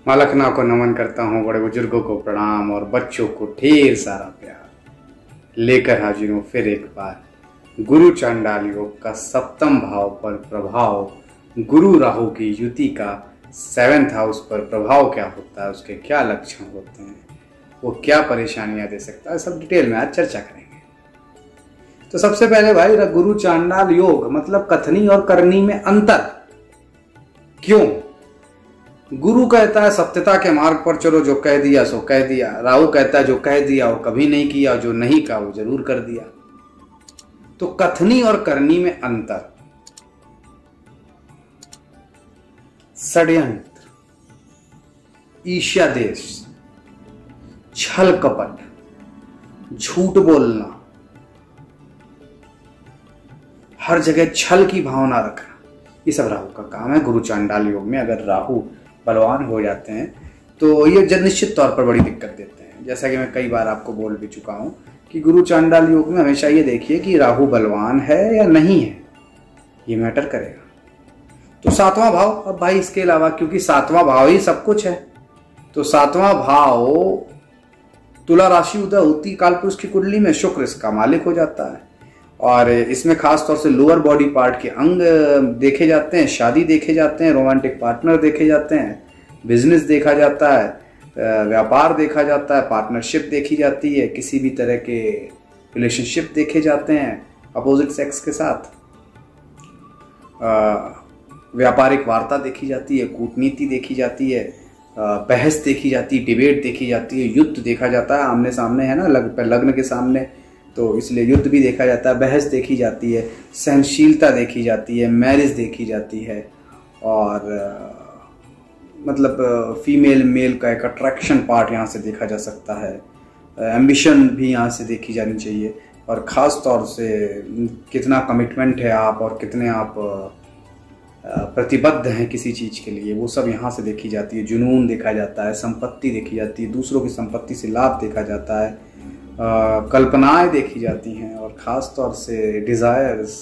माँ लखनऊ को नमन करता हूँ, बड़े बुजुर्गों को प्रणाम और बच्चों को ढेर सारा प्यार। लेकर हाजिर हूँ फिर एक बार गुरु चांडाल योग का सप्तम भाव पर प्रभाव, गुरु राहु की युति का 7th हाउस पर प्रभाव क्या होता है, उसके क्या लक्षण होते हैं, वो क्या परेशानियां दे सकता है, सब डिटेल में आज चर्चा करेंगे। तो सबसे पहले भाई, गुरु चांडाल योग मतलब कथनी और करनी में अंतर। क्यों? गुरु कहता है सत्यता के मार्ग पर चलो, जो कह दिया सो कह दिया। राहु कहता है जो कह दिया वो कभी नहीं किया, जो नहीं कहा वो जरूर कर दिया। तो कथनी और करनी में अंतर। षड्यंत्र, ईर्ष्यादेश, छल कपट, झूठ बोलना, हर जगह छल की भावना रखना, ये सब राहु का काम है। गुरु चांडाल योग में अगर राहु बलवान हो जाते हैं तो ये निश्चित तौर पर बड़ी दिक्कत देते हैं। जैसा कि मैं कई बार आपको बोल भी चुका हूं कि गुरु चांडाल योग में हमेशा ये देखिए कि राहु बलवान है या नहीं है, ये मैटर करेगा। तो 7वां भाव, अब भाई इसके अलावा क्योंकि 7वां भाव ही सब कुछ है, तो 7वां भाव तुला राशि उदय होती कालपुरुष की कुंडली में शुक्र इसका मालिक हो जाता है और इसमें खास तौर से लोअर बॉडी पार्ट के अंग देखे जाते हैं, शादी देखे जाते हैं, रोमांटिक पार्टनर देखे जाते हैं, बिजनेस देखा जाता है, व्यापार देखा जाता है, पार्टनरशिप देखी जाती है, किसी भी तरह के रिलेशनशिप देखे जाते हैं अपोजिट सेक्स के साथ, व्यापारिक वार्ता देखी जाती है, कूटनीति देखी जाती है, बहस देखी जाती है, डिबेट देखी जाती है, युद्ध देखा जाता है, आमने सामने है ना, लग्न के सामने, तो इसलिए युद्ध भी देखा जाता है, बहस देखी जाती है, सहनशीलता देखी जाती है, मैरिज देखी जाती है और मतलब फीमेल मेल का एक अट्रैक्शन पार्ट यहाँ से देखा जा सकता है, एम्बिशन भी यहाँ से देखी जानी चाहिए और ख़ास तौर से कितना कमिटमेंट है आप और कितने आप प्रतिबद्ध हैं किसी चीज़ के लिए, वो सब यहाँ से देखी जाती है। जुनून देखा जाता है, संपत्ति देखी जाती है, दूसरों की संपत्ति से लाभ देखा जाता है, कल्पनाएं देखी जाती हैं और ख़ास तौर से डिज़ायर्स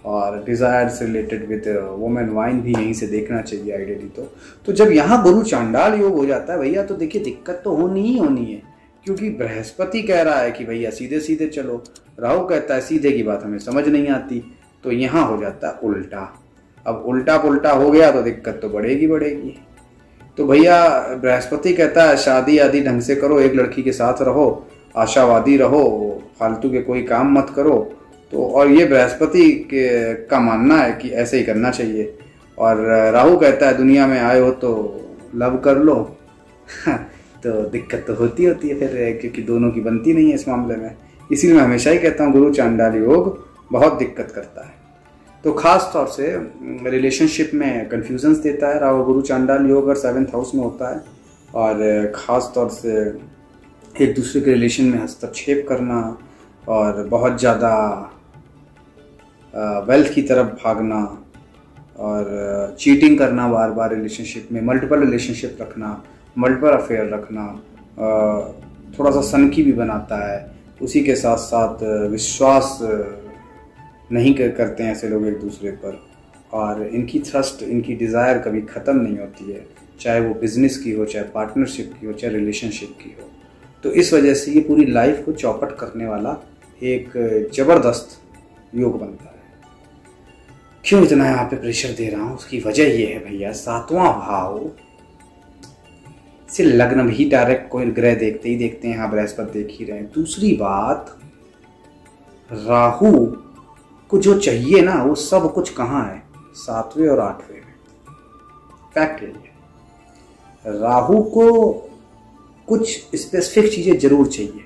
और डिज़ायर से रिलेटेड विद वुमेन वाइन भी यहीं से देखना चाहिए आइडियली। तो जब यहाँ गुरु चांडाल योग हो जाता है भैया, तो देखिए दिक्कत तो होनी ही होनी है, क्योंकि बृहस्पति कह रहा है कि भैया सीधे सीधे चलो, राहु कहता है सीधे की बात हमें समझ नहीं आती, तो यहाँ हो जाता है उल्टा। अब उल्टा पुल्टा हो गया तो दिक्कत तो बढ़ेगी बढ़ेगी। तो भैया बृहस्पति कहता है शादी आदि ढंग से करो, एक लड़की के साथ रहो, आशावादी रहो, फालतू के कोई काम मत करो। तो और ये बृहस्पति का मानना है कि ऐसे ही करना चाहिए और राहु कहता है दुनिया में आए हो तो लव कर लो तो दिक्कत तो होती है फिर, क्योंकि दोनों की बनती नहीं है इस मामले में। इसीलिए मैं हमेशा ही कहता हूँ गुरु चांडाल योग बहुत दिक्कत करता है। तो खास तौर से रिलेशनशिप में कन्फ्यूजन्स देता है राहु। गुरु चांडाल योग और 7th हाउस में होता है और ख़ास तौर से एक दूसरे के रिलेशन में हस्तक्षेप करना और बहुत ज़्यादा वेल्थ की तरफ भागना और चीटिंग करना बार बार रिलेशनशिप में, मल्टीपल रिलेशनशिप रखना, मल्टीपल अफेयर रखना, थोड़ा सा सनकी भी बनाता है। उसी के साथ साथ विश्वास नहीं करते हैं ऐसे लोग एक दूसरे पर और इनकी थ्रस्ट, इनकी डिज़ायर कभी ख़त्म नहीं होती है, चाहे वो बिज़नेस की हो, चाहे पार्टनरशिप की हो, चाहे रिलेशनशिप की हो। तो इस वजह से ये पूरी लाइफ को चौपट करने वाला एक ज़बरदस्त योग बनता है। क्यों इतना यहाँ पे प्रेशर दे रहा हूँ, उसकी वजह ये है भैया, 7वां भाव से लग्न भी डायरेक्ट कोई ग्रह देखते ही देखते हैं, यहाँ बृहस्पति देख ही रहे हैं। दूसरी बात, राहु को जो चाहिए ना वो सब कुछ कहाँ है, 7वें और 8वें में। फैक्ट यही है, राहु को कुछ स्पेसिफिक चीजें जरूर चाहिए,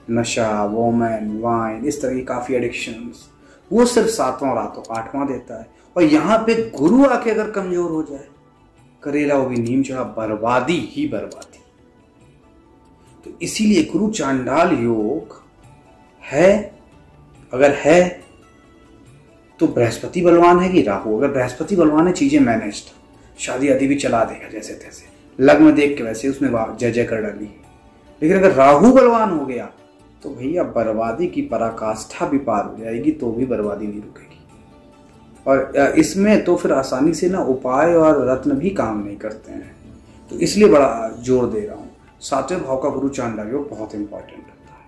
नशा, वोमेन, वाइन, इस तरह की काफी एडिक्शंस, वो सिर्फ 7वां और 8वां देता है। और यहाँ पे गुरु आके अगर कमजोर हो जाए, करेला वो भी नीम चढ़ा, बर्बादी ही बर्बादी। तो इसीलिए गुरु चांडाल योग है, अगर है तो बृहस्पति बलवान है कि राहु? अगर बृहस्पति बलवान है, चीजें मैनेज्ड, शादी आदि भी चला देगा जैसे तैसे, लग्न देख के वैसे उसमें जय जय कर डाली। लेकिन अगर राहु बलवान हो गया तो भैया बर्बादी की पराकाष्ठा भी पार हो जाएगी, तो भी बर्बादी नहीं रुकेगी। और इसमें तो फिर आसानी से ना उपाय और रत्न भी काम नहीं करते हैं। तो इसलिए बड़ा जोर दे रहा हूँ, सातवें भाव का गुरु चांडाल योग बहुत इंपॉर्टेंट होता है।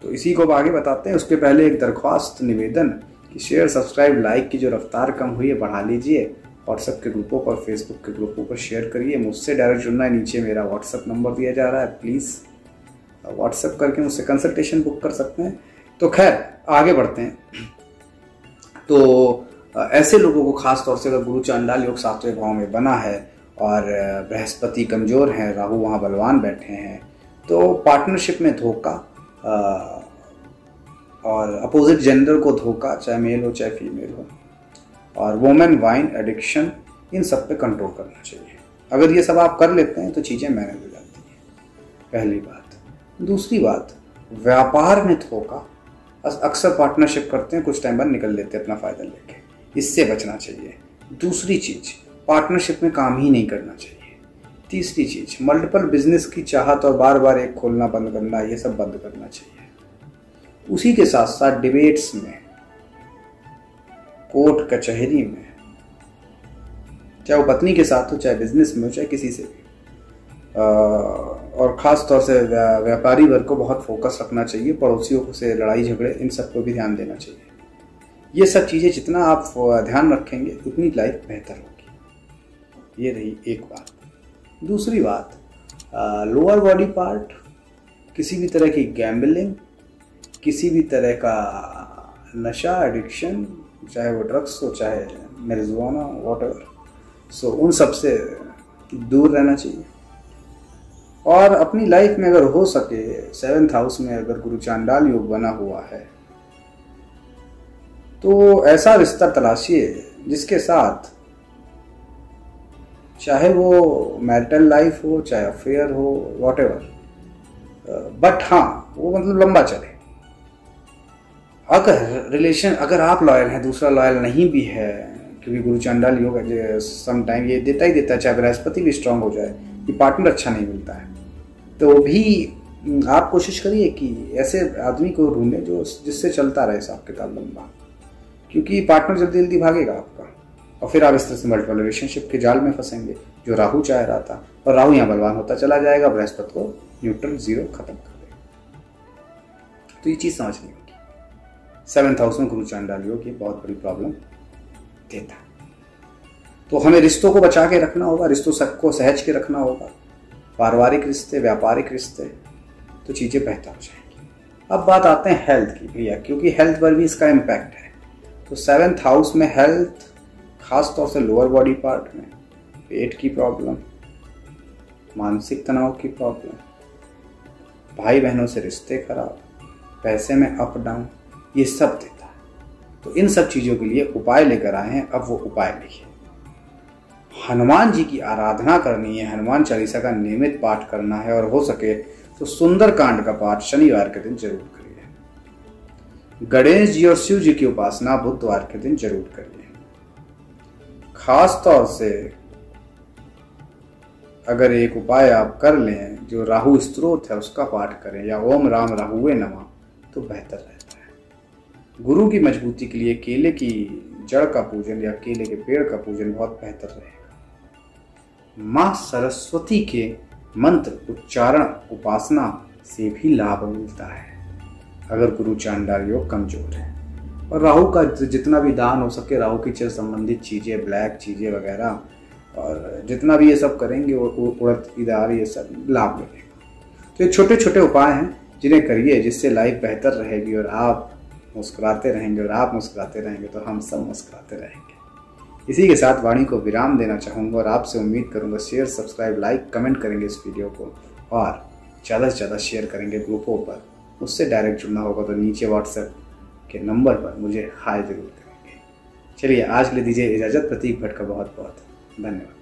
तो इसी को अब आगे बताते हैं। उसके पहले एक दरख्वास्त, निवेदन कि शेयर, सब्सक्राइब, लाइक की जो रफ्तार कम हुई है बढ़ा लीजिए। व्हाट्सएप के ग्रुपों पर, फेसबुक के ग्रुपों पर शेयर करिए। मुझसे डायरेक्ट जुड़ना है, नीचे मेरा व्हाट्सएप नंबर दिया जा रहा है, प्लीज़ व्हाट्सएप करके मुझसे कंसल्टेशन बुक कर सकते हैं। तो खैर आगे बढ़ते हैं। तो ऐसे लोगों को खास तौर से अगर गुरु चांडाल योग सातवें भाव में बना है और बृहस्पति कमजोर है, राहु वहाँ बलवान बैठे हैं, तो पार्टनरशिप में धोखा और अपोजिट जेंडर को धोखा, चाहे मेल हो चाहे फीमेल हो, और वुमेन वाइन एडिक्शन, इन सब पे कंट्रोल करना चाहिए। अगर ये सब आप कर लेते हैं तो चीज़ें मैनेज हो जाती हैं, पहली बात। दूसरी बात, व्यापार में धोखा, अक्सर पार्टनरशिप करते हैं, कुछ टाइम बाद निकल लेते हैं अपना फ़ायदा लेके, इससे बचना चाहिए। दूसरी चीज़, पार्टनरशिप में काम ही नहीं करना चाहिए। तीसरी चीज़, मल्टीपल बिजनेस की चाहत और बार बार एक खोलना बंद करना, ये सब बंद करना चाहिए। उसी के साथ साथ डिबेट्स में, कोर्ट कचहरी में, चाहे वो पत्नी के साथ हो, चाहे बिजनेस में हो, चाहे किसी से भी, और ख़ास तौर से व्यापारी वर्ग को बहुत फोकस रखना चाहिए। पड़ोसियों से लड़ाई झगड़े, इन सब को भी ध्यान देना चाहिए। ये सब चीज़ें जितना आप ध्यान रखेंगे उतनी लाइफ बेहतर होगी। ये रही एक बात। दूसरी बात, लोअर बॉडी पार्ट, किसी भी तरह की गैम्बलिंग, किसी भी तरह का नशा, एडिक्शन, चाहे वो ड्रग्स हो चाहे मैरिजुआना, व्हाटएवर, सो उन सब से दूर रहना चाहिए। और अपनी लाइफ में अगर हो सके, 7th हाउस में अगर गुरु चांडाल योग बना हुआ है तो ऐसा रिश्ता तलाशिए जिसके साथ, चाहे वो मैरिटल लाइफ हो चाहे अफेयर हो, व्हाटएवर, बट हाँ वो मतलब लंबा चले। अगर रिलेशन, अगर आप लॉयल हैं, दूसरा लॉयल नहीं भी है, क्योंकि गुरु चांडाल योग सम टाइम ये देता ही देता है, चाहे बृहस्पति भी स्ट्रांग हो जाए, कि पार्टनर अच्छा नहीं मिलता है, तो भी आप कोशिश करिए कि ऐसे आदमी को ढूंढें जो जिससे चलता रहे हिसाब किताब लंबा, क्योंकि पार्टनर जल्दी जल्दी भागेगा आपका और फिर आप इस तरह से मल्टीपल रिलेशनशिप के जाल में फंसेंगे, जो राहु चाह रहा था। और राहु यहाँ बलवान होता चला जाएगा, बृहस्पति को न्यूट्रल, जीरो खत्म कर देगा। तो ये चीज़ समझनी होगी। 7th हाउस में गुरु चांडाल योग ये बहुत बड़ी प्रॉब्लम देता है। तो हमें रिश्तों को बचा के रखना होगा, रिश्तों सबको सहज के रखना होगा, पारिवारिक रिश्ते, व्यापारिक रिश्ते, तो चीज़ें बेहतर हो जाएंगी। अब बात आते हैं हेल्थ की भैया, क्योंकि हेल्थ पर भी इसका इम्पैक्ट है। तो 7th हाउस में हेल्थ, खास तौर से लोअर बॉडी पार्ट में पेट की प्रॉब्लम, मानसिक तनाव की प्रॉब्लम, भाई बहनों से रिश्ते खराब, पैसे में अप डाउन, ये सब देता है। तो इन सब चीज़ों के लिए उपाय लेकर आए हैं। अब वो उपाय देखिए, हनुमान जी की आराधना करनी है, हनुमान चालीसा का नियमित पाठ करना है, और हो सके तो सुंदरकांड का पाठ शनिवार के दिन जरूर करिए। गणेश जी और शिव जी की उपासना बुधवार के दिन जरूर करिए। खास तौर से अगर एक उपाय आप कर लें, जो राहु स्तोत्र है उसका पाठ करें, या ओम राम राहुवे नमः, तो बेहतर रहता है। गुरु की मजबूती के लिए केले की जड़ का पूजन या केले के पेड़ का पूजन बहुत बेहतर रहेगा। माँ सरस्वती के मंत्र उच्चारण उपासना से भी लाभ मिलता है अगर गुरु चांडाल योग कमजोर है। और राहु का जितना भी दान हो सके, राहु की से संबंधित चीज़ें, ब्लैक चीज़ें वगैरह, और जितना भी ये सब करेंगे उड़द की दाल, ये सब लाभ मिलेगा। तो ये छोटे छोटे उपाय हैं जिन्हें करिए, जिससे लाइफ बेहतर रहेगी और आप मुस्कुराते रहेंगे, और आप मुस्कुराते रहेंगे तो हम सब मुस्कुराते रहेंगे। इसी के साथ वाणी को विराम देना चाहूँगा और आपसे उम्मीद करूँगा शेयर, सब्सक्राइब, लाइक, कमेंट करेंगे इस वीडियो को, और ज़्यादा से ज़्यादा शेयर करेंगे ग्रुपों पर। उससे डायरेक्ट जुड़ना होगा तो नीचे व्हाट्सएप के नंबर पर मुझे हाय जरूर करेंगे। चलिए आज ले दीजिए इजाज़त। प्रतीक भट्ट का बहुत बहुत धन्यवाद।